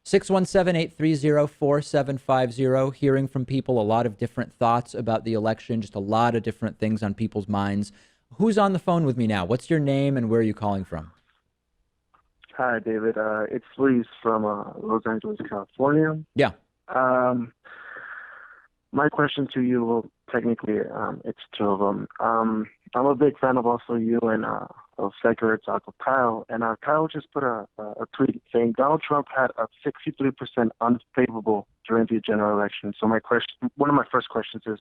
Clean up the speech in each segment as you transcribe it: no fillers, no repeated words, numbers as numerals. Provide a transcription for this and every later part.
617-830-4750. Hearing from people, a lot of different thoughts about the election, just a lot of different things on people's minds. Who's on the phone with me now? What's your name and where are you calling from? Hi, David. It's Luis from Los Angeles, California. Yeah. My question to you, well, technically, it's two of them. I'm a big fan of also you and of Secular Talk of Kyle, and Kyle just put a tweet saying Donald Trump had a 63% unfavorable during the general election. So one of my first questions is,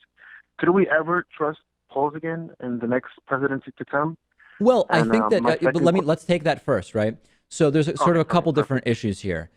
could we ever trust polls again in the next presidency to come? Well, I think that, but let's take that first, right? So there's sort of a couple different issues here.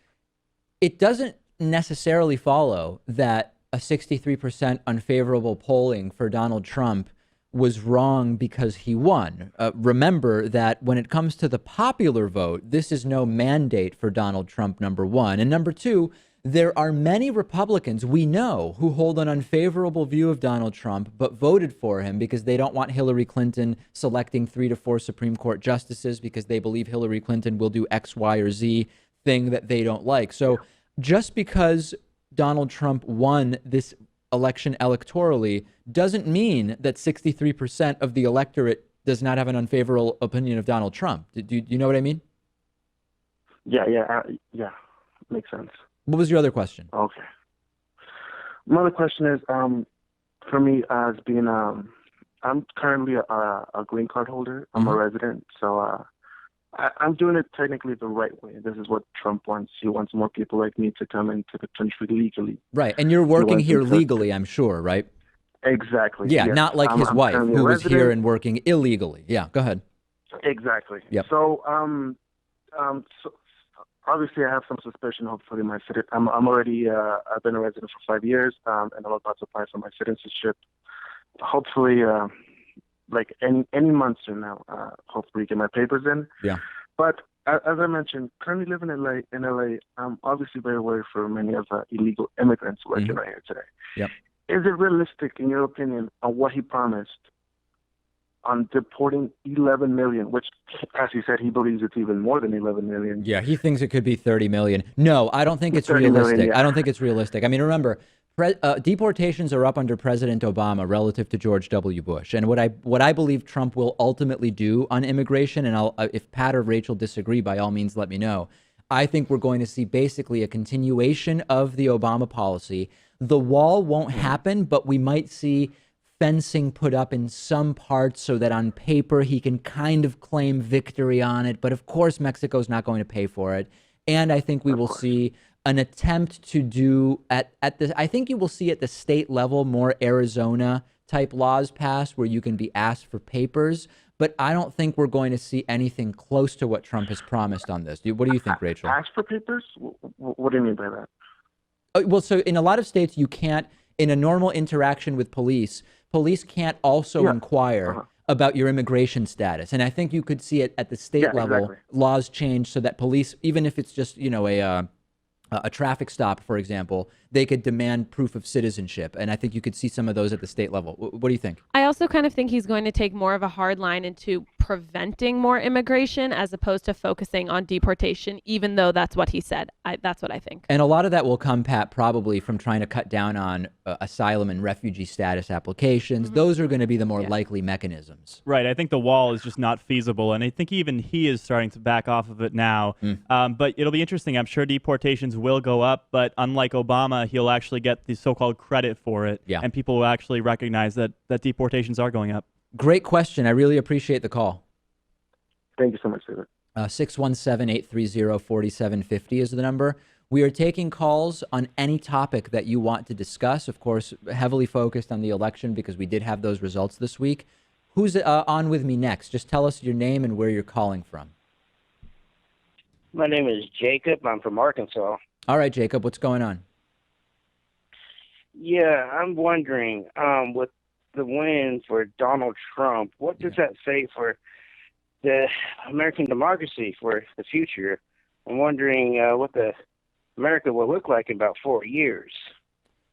It doesn't necessarily follow that a 63% unfavorable polling for Donald Trump was wrong because he won. Remember that when it comes to the popular vote, this is no mandate for Donald Trump, number one. And number two, there are many Republicans we know who hold an unfavorable view of Donald Trump, but voted for him because they don't want Hillary Clinton selecting 3 to 4 Supreme Court justices because they believe Hillary Clinton will do X, Y, or Z thing that they don't like. So just because Donald Trump won this election electorally doesn't mean that 63% of the electorate does not have an unfavorable opinion of Donald Trump. Do you know what I mean? Yeah. Makes sense. What was your other question? Okay. My other question is, for me, as being, I'm currently a green card holder. I'm a resident, so I'm doing it technically the right way. This is what Trump wants. He wants more people like me to come into the country legally. Right, and you're working here legally, I'm sure, right? Exactly. Yeah, yes. not like his wife, who was here and working illegally. Yeah, go ahead. Exactly. Yep. So, so obviously, I have some suspicion. Hopefully, I'm already. I've been a resident for 5 years, and I'm about to apply for my citizenship. Hopefully, like any month from now, hopefully get my papers in. Yeah. But as I mentioned, currently living in LA, I'm obviously very worried for many of the illegal immigrants working right here today. Yep. Is it realistic, in your opinion, on what he promised on deporting 11 million, which, as he said, he believes it's even more than 11 million. Yeah, he thinks it could be 30 million. No, I don't think it's 30 realistic. million, yeah. I don't think it's realistic. I mean, remember, deportations are up under President Obama relative to George W. Bush. And what I believe Trump will ultimately do on immigration, and if Pat or Rachel disagree, by all means, let me know. I think we're going to see basically a continuation of the Obama policy. The wall won't happen, but we might see fencing put up in some parts so that on paper he can kind of claim victory on it. But of course, Mexico's not going to pay for it. And I think we will see an attempt to do I think you will see at the state level more Arizona type laws passed where you can be asked for papers. But I don't think we're going to see anything close to what Trump has promised on this. What do you think, Rachel? Ask for papers? What do you mean by that? Well, so in a lot of states, you can't, in a normal interaction with police can't also inquire about your immigration status. And I think you could see it at the state level, laws change so that police, even if it's just, a traffic stop, for example, they could demand proof of citizenship. And I think you could see some of those at the state level. What do you think? I also kind of think he's going to take more of a hard line into preventing more immigration as opposed to focusing on deportation, even though that's what he said. That's what I think. And a lot of that will come, Pat, probably from trying to cut down on asylum and refugee status applications. Those are going to be the more likely mechanisms. Right. I think the wall is just not feasible. And I think even he is starting to back off of it now. But it'll be interesting. I'm sure deportations will go up. But unlike Obama, he'll actually get the so-called credit for it. Yeah. And people will actually recognize that deportations are going up. Great question. I really appreciate the call. Thank you so much, David. 617-830-4750 is the number. We are taking calls on any topic that you want to discuss. Of course, heavily focused on the election because we did have those results this week. Who's on with me next? Just tell us your name and where you're calling from. My name is Jacob. I'm from Arkansas. All right, Jacob, what's going on? Yeah, I'm wondering, with the win for Donald Trump, what does that say for the American democracy for the future? I'm wondering what America will look like in about 4 years.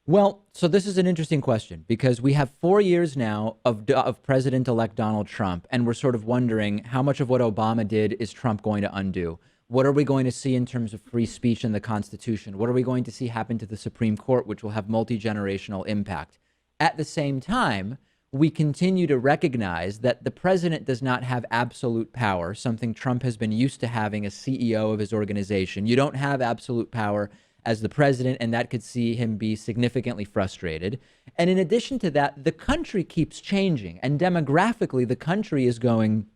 Well, so this is an interesting question because we have 4 years now of President-elect Donald Trump, and we're sort of wondering how much of what Obama did is Trump going to undo. What are we going to see in terms of free speech and the Constitution? What are we going to see happen to the Supreme Court, which will have multi-generational impact? At the same time, we continue to recognize that the president does not have absolute power, something Trump has been used to having as CEO of his organization. You don't have absolute power as the president, and that could see him be significantly frustrated. And in addition to that, the country keeps changing, and demographically, the country is going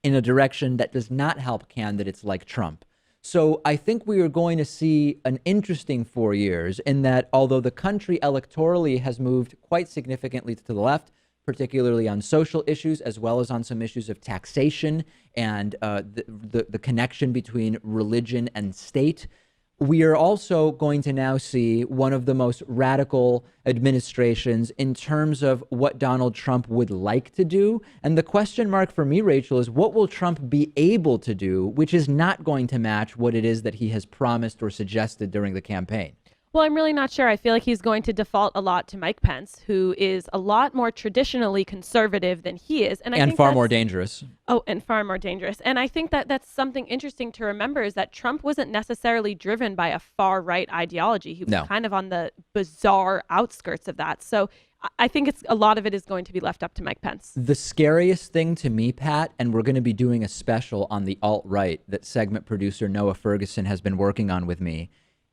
in a direction that does not help candidates like Trump. So I think we are going to see an interesting 4 years in that although the country electorally has moved quite significantly to the left, particularly on social issues, as well as on some issues of taxation and the connection between religion and state, we are also going to now see one of the most radical administrations in terms of what Donald Trump would like to do. And the question mark for me, Rachel, is what will Trump be able to do, which is not going to match what it is that he has promised or suggested during the campaign? Well, I'm really not sure. I feel like he's going to default a lot to Mike Pence, who is a lot more traditionally conservative than he is. And I think far more dangerous. Oh, and far more dangerous. And I think that that's something interesting to remember is that Trump wasn't necessarily driven by a far right ideology. He was kind of on the bizarre outskirts of that. So I think a lot of it is going to be left up to Mike Pence. The scariest thing to me, Pat, and we're going to be doing a special on the alt-right that segment producer Noah Ferguson has been working on with me,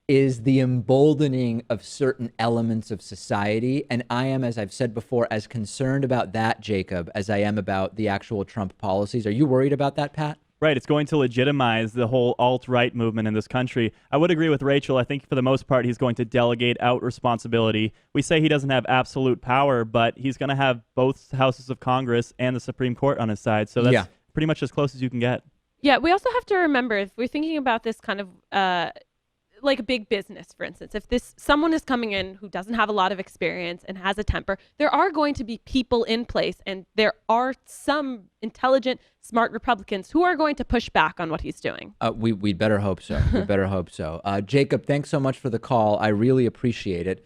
is the emboldening of certain elements of society. And I am, as I've said before, as concerned about that, Jacob, as I am about the actual Trump policies. Are you worried about that, Pat? Right. It's going to legitimize the whole alt-right movement in this country. I would agree with Rachel. I think for the most part, he's going to delegate out responsibility. We say he doesn't have absolute power, but he's going to have both houses of Congress and the Supreme Court on his side. So that's pretty much as close as you can get. Yeah, we also have to remember, if we're thinking about this kind of like a big business, for instance, if someone is coming in who doesn't have a lot of experience and has a temper, there are going to be people in place, and there are some intelligent, smart Republicans who are going to push back on what he's doing. We'd better hope so. We better hope so. Jacob, thanks so much for the call. I really appreciate it.